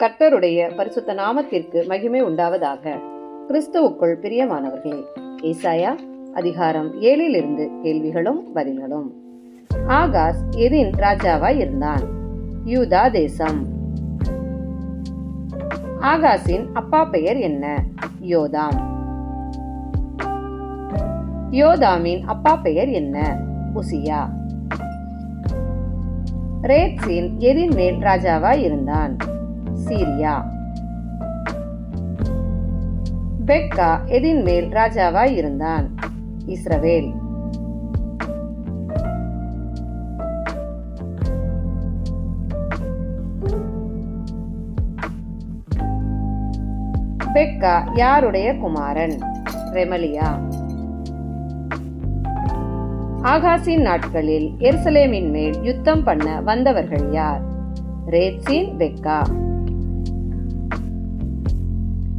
கர்த்தருடைய பரிசுத்த நாமத்திற்கு மகிமை உண்டாவதாக. கிறிஸ்துவுக்குள் பிரியமானவர்களே, ஏசாயா அதிகாரம் 7 கேள்விகளும் பதில்களும். ஆகாஸ் எதின் ராஜாவாய் இருந்தான். யூதா தேசம். ஆகாசின் அப்பா பெயர் என்ன? யோதாம். யோதாமின் அப்பா பெயர் என்ன? உசியா. ரேத்சீன் எதின் மேல் ராஜாவாய் இருந்தான். சீரியா. பெக்கா எதின் மேல் ராஜாவாய் இருந்தான். இஸ்ரவேல். பெக்கா யாருடைய குமாரன்? ரெமலியா. ஆகாசின் நாட்களில் எருசலேமின் மேல் யுத்தம் பண்ண வந்தவர்கள் யார்? ரேத்சீன், பெக்கா.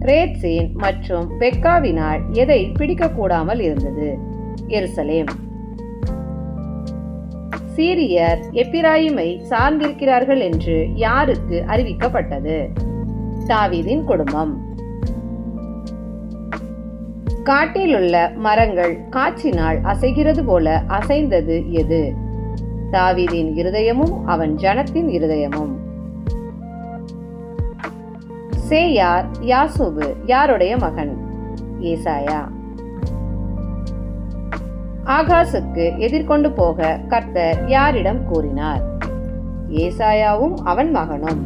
ரேத்சீன் மற்றும் பெக்காவினால் எதை பிடிக்கக்கூடாமல் இருந்தது? எருசலேம். சீரியர் எப்பிராயிமை சார்ந்திருக்கிறார்கள் என்று யாருக்கு அறிவிக்கப்பட்டது? தாவீதின் குடும்பம். காட்டிலுள்ள மரங்கள் காற்றினால் அசைகிறது போல அசைந்தது எது? தாவீதின் இருதயமும் அவன் ஜனத்தின் இருதயமும். சேயார் யாசூபு யாருடைய மகன்? ஏசாயா. ஆகாசுக்கு எதிர்கொண்டு போக கர்த்தர் யாரிடம் கூறினார்? ஏசாயாவும் அவன் மகனும்.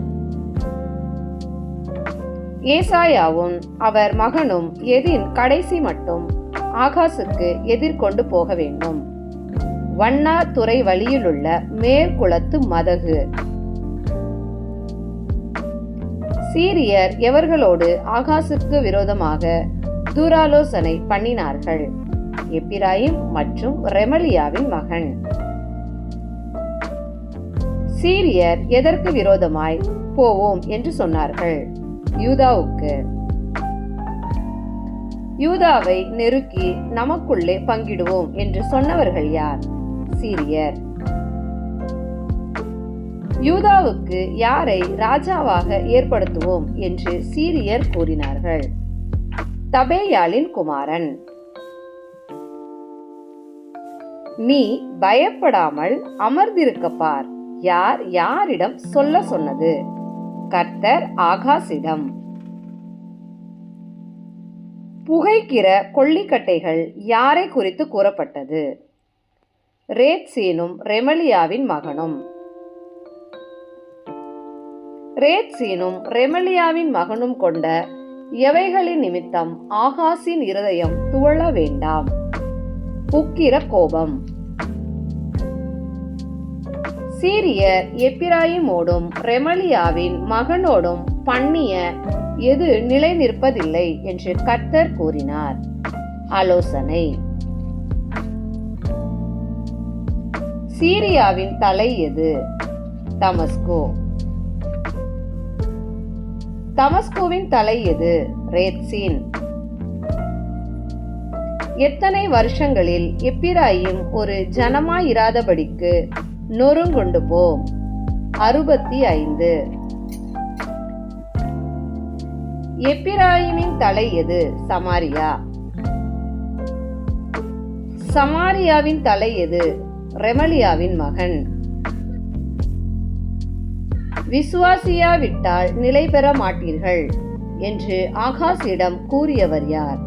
ஏசாயாவும் அவர் மகனும் எதின் கடைசி மட்டும் ஆகாசுக்கு எதிர்கொண்டு போக வேண்டும். வண்ணா துறை வழியிலுள்ள மேற்குளத்து மதகு. சீரியர் எவர்களோடு ஆகாசுக்கு விரோதமாக துராலோசனை பண்ணினார்கள்? எப்பிராயிம் மற்றும் ரெமலியாவின் மகன். சீரியர் எதற்கு விரோதமாய் போவோம் என்று சொன்னார்கள்? யூதாவுக்கு. யூதாவை நெருக்கி நமக்குள்ளே பங்கிடுவோம் என்று சொன்னவர்கள் யார்? சீரியர். யூதாவுக்கு யாரை ராஜாவாக ஏற்படுத்துவோம் என்று சீரியர் கூறினார்கள்? தபேயாலின் குமாரன். நீ பயப்படாமல் அமர்ந்திருக்க பார். யார் யாரிடம் சொல்ல சொன்னது? கர்த்தர் ஆகாசிடம். புகைக்கிற கொள்ளிக்கட்டைகள் யாரை குறித்து கூறப்பட்டது? ரேத்சீனும் ரெமலியாவின் மகனும். ரேத்சீனும் ரெமலியாவின் மகனும் கொண்ட எவைகளின் நிமித்தம் ஆகாசின் இருதயம் துவள வேண்டாம்? உக்கிர கோபம். சீரியர் எப்பிராயிமோடும் ரெமலியாவின் மகனோடும் பண்ணிய எது நிலை நிற்பதில்லை என்று கர்த்தர் கூறினார்? ஆலோசனை. சீரியாவின் தலை எது? தமஸ்கோ. தமஸ்கோவின் தலை எது? ரேத்சீன். எத்தனை வருஷங்களில் எப்பிராயிம் ஒரு ஜனமாயிராதபடிக்கு நொறுங்குண்டு போம்? 65. எப்பிராயிமின் தலை எது? சமாரியா. சமாரியாவின் தலை எது? ரெமலியாவின் மகன். விசுவாசியாவிட்டால் நிலை பெற மாட்டீர்கள் என்று ஆகாசிடம் கூறியவர் யார்?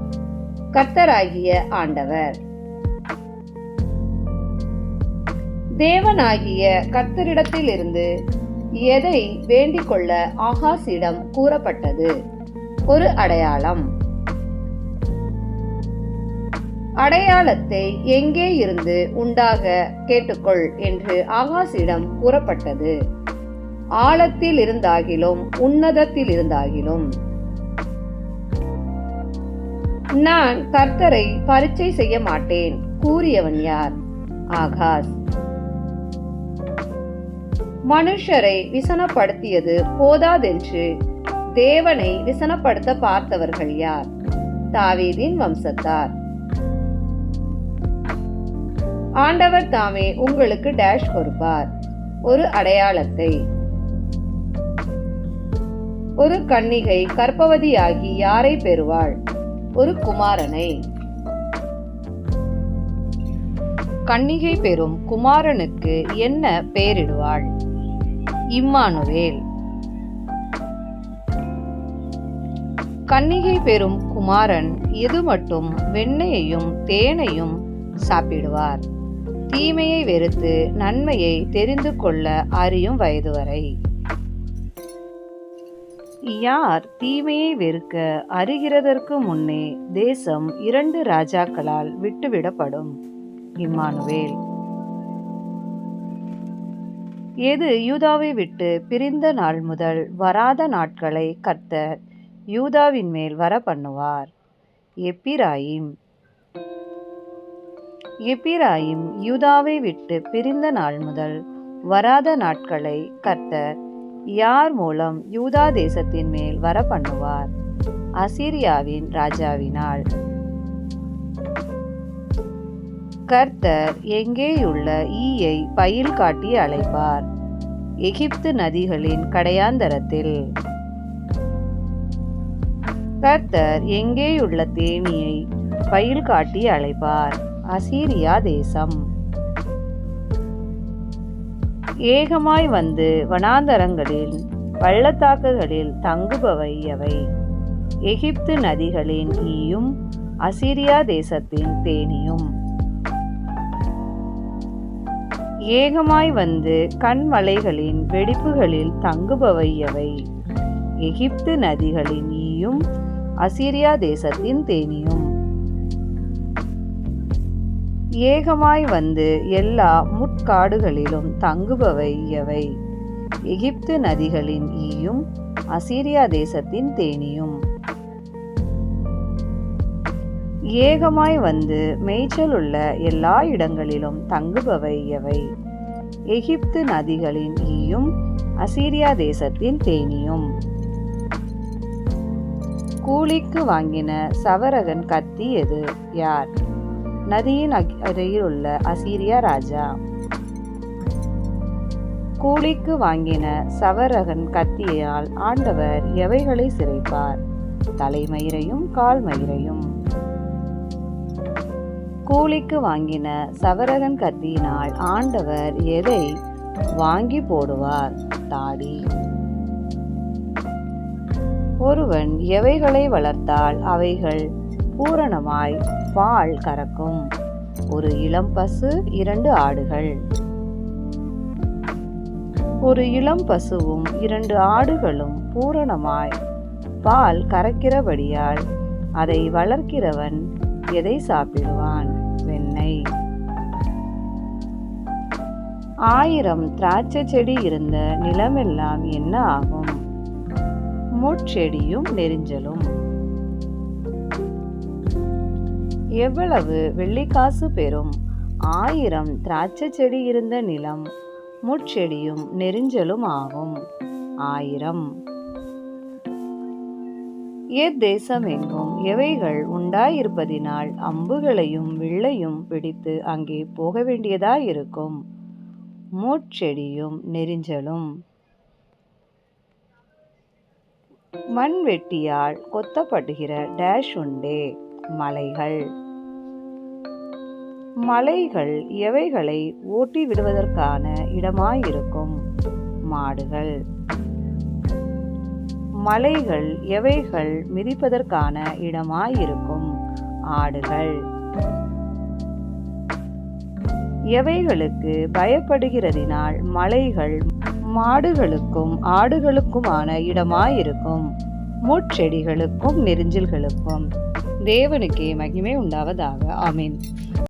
கர்த்தராகிய ஆண்டவர். தேவனாகிய கர்த்தரிடத்திலிருந்து எதை வேண்டிக் கொள்ள ஆகாசிடம் கூறப்பட்டது? ஒரு அடையாளம். அடையாளத்தை எங்கே இருந்து உண்டாக கேட்டுக்கொள் என்று ஆகாசிடம் கூறப்பட்டது? ஆழத்தில் இருந்தாகிலும் உன்னதத்தில் இருந்தாகிலும். நான் கர்த்தரை பரீட்சை செய்ய மாட்டேன் கூறியவன் யார்? ஆகாஸ். மனுஷரை விசனப்படுத்தியது போதாதென்று தேவனை விசனப்படுத்த பார்த்தவர்கள் யார்? தாவீதின் வம்சத்தார். ஆண்டவர் தாமே உங்களுக்கு டேஷ் கொடுப்பார், ஒரு அடையாளத்தை. ஒரு கன்னிகை கர்ப்பவதியாகி யாரை பெறுவாள்? ஒரு குமாரனை. கன்னிகை பெறும் குமாரனுக்கு என்ன பெயரிடுவாள்? இம்மானுவேல். கன்னிகை பெறும் குமாரன் எது மட்டும் வெண்ணெயையும் தேனையும் சாப்பிடுவார்? தீமையை வெறுத்து நன்மையை தெரிந்து கொள்ள அறியும் வயது வரை. யார் தீமையை வெறுக்க அறிகிறதற்கு முன்னே தேசம் 2 ராஜாக்களால் விட்டுவிடப்படும்? இம்மானுவேல். எது யூதாவை விட்டு பிரிந்த நாள் முதல் வராத நாட்களை கர்த்தர் யூதாவின் மேல் வர பண்ணுவார்? எப்பிராயிம். எப்பிராயிம் யூதாவை விட்டு பிரிந்த நாள் முதல் வராத நாட்களை கர்த்தர் யார் மூலம் யூதா தேசத்தின் மேல் வர பண்ணுவார்? அசீரியாவின் ராஜாவினால். கர்த்தர் எங்கேயுள்ள ஈயை பயில் காட்டி அழைப்பார்? எகிப்து நதிகளின் கடையாந்தரத்தில். கர்த்தர் எங்கேயுள்ள தேனியை பயில் காட்டி அழைப்பார்? அசீரியா தேசம். ஏகமாய் வந்து வனாந்தரங்களில் பள்ளத்தாக்குகளில் தங்குபவை எவை? எகிப்து நதிகளின் ஈயும் அசீரியா தேசத்தின் தேனியும். ஏகமாய் வந்து கண்மலைகளின் வெடிப்புகளில் தங்குபவை எவை? எகிப்து நதிகளின் ஈயும் அசீரியா தேசத்தின் தேனியும். ஏகமாய் வந்து எல்லா முட்காடுகளிலும் தங்குபவை எவை? எகிப்து நதிகளின் ஈயும் அசீரியா தேசத்தின் தேனியும். ஏகமாய் வந்து மேய்ச்சலுள்ள எல்லா இடங்களிலும் தங்குபவை எவை? எகிப்து நதிகளின் ஈயும் அசீரியா தேசத்தின் தேனியும். கூலிக்கு வாங்கின சவரகன் கத்தி எது? யார்? நதியின் அருகில் உள்ள அசீரியா ராஜா. கூலிக்கு வாங்கின சவரகன் கத்தியால் ஆண்டவர் எவைகளை சிரைப்பார்? தலைமயிரையும் கால்மயிரையும். கூலிக்கு வாங்கின சவரகன் கத்தியினால் ஆண்டவர் எதை வாங்கி போடுவார்? தாடி. ஒருவன் எவைகளை வளர்த்தால் அவைகள் பூரணமாய் பால் கறக்கும்? ஒரு இளம் பசு, 2 ஆடுகள். ஒரு இளம் பசுவும் 2 ஆடுகளும் பூரணமாய் பால் கறக்கிறபடியால் அதை வளர்க்கிறவன் எதை சாப்பிடுவான்? வெண்ணெய். 1000 திராட்சை செடி இருந்த நிலமெல்லாம் என்ன ஆகும்? முட்செடியும் நெரிஞ்சலும். எவ்வளவு வெள்ளிக்காசு பெறும்? 1000 திராட்சை செடி இருந்த நிலம் முட்செடியும் நெரிஞ்சலும் ஆகும். 1000. தேசம் எங்கும் எவைகள் உண்டாயிருப்பதினால் அம்புகளையும் வில்லையும் பிடித்து அங்கே போக வேண்டியதாயிருக்கும்? முட்செடியும் நெரிஞ்சலும். மண்வெட்டியால் கொத்தப்படுகிற டேஷ் உண்டே? மலைகள். மலைகள் எவைகளை ஓட்டி விடுவதற்கான இடமாயிருக்கும்? மாடுகள். மலைகள் எவைகள் மிதிப்பதற்கான இடமாயிருக்கும்? ஆடுகள். எவைகளுக்கு பயப்படுகிறதினால் மலைகள் மாடுகளுக்கும் ஆடுகளுக்குமான இடமாயிருக்கும்? முட்செடிகளுக்கும் நெரிஞ்சில்களுக்கும். தேவனுக்கே மகிமை உண்டாவதாக. ஆமென்.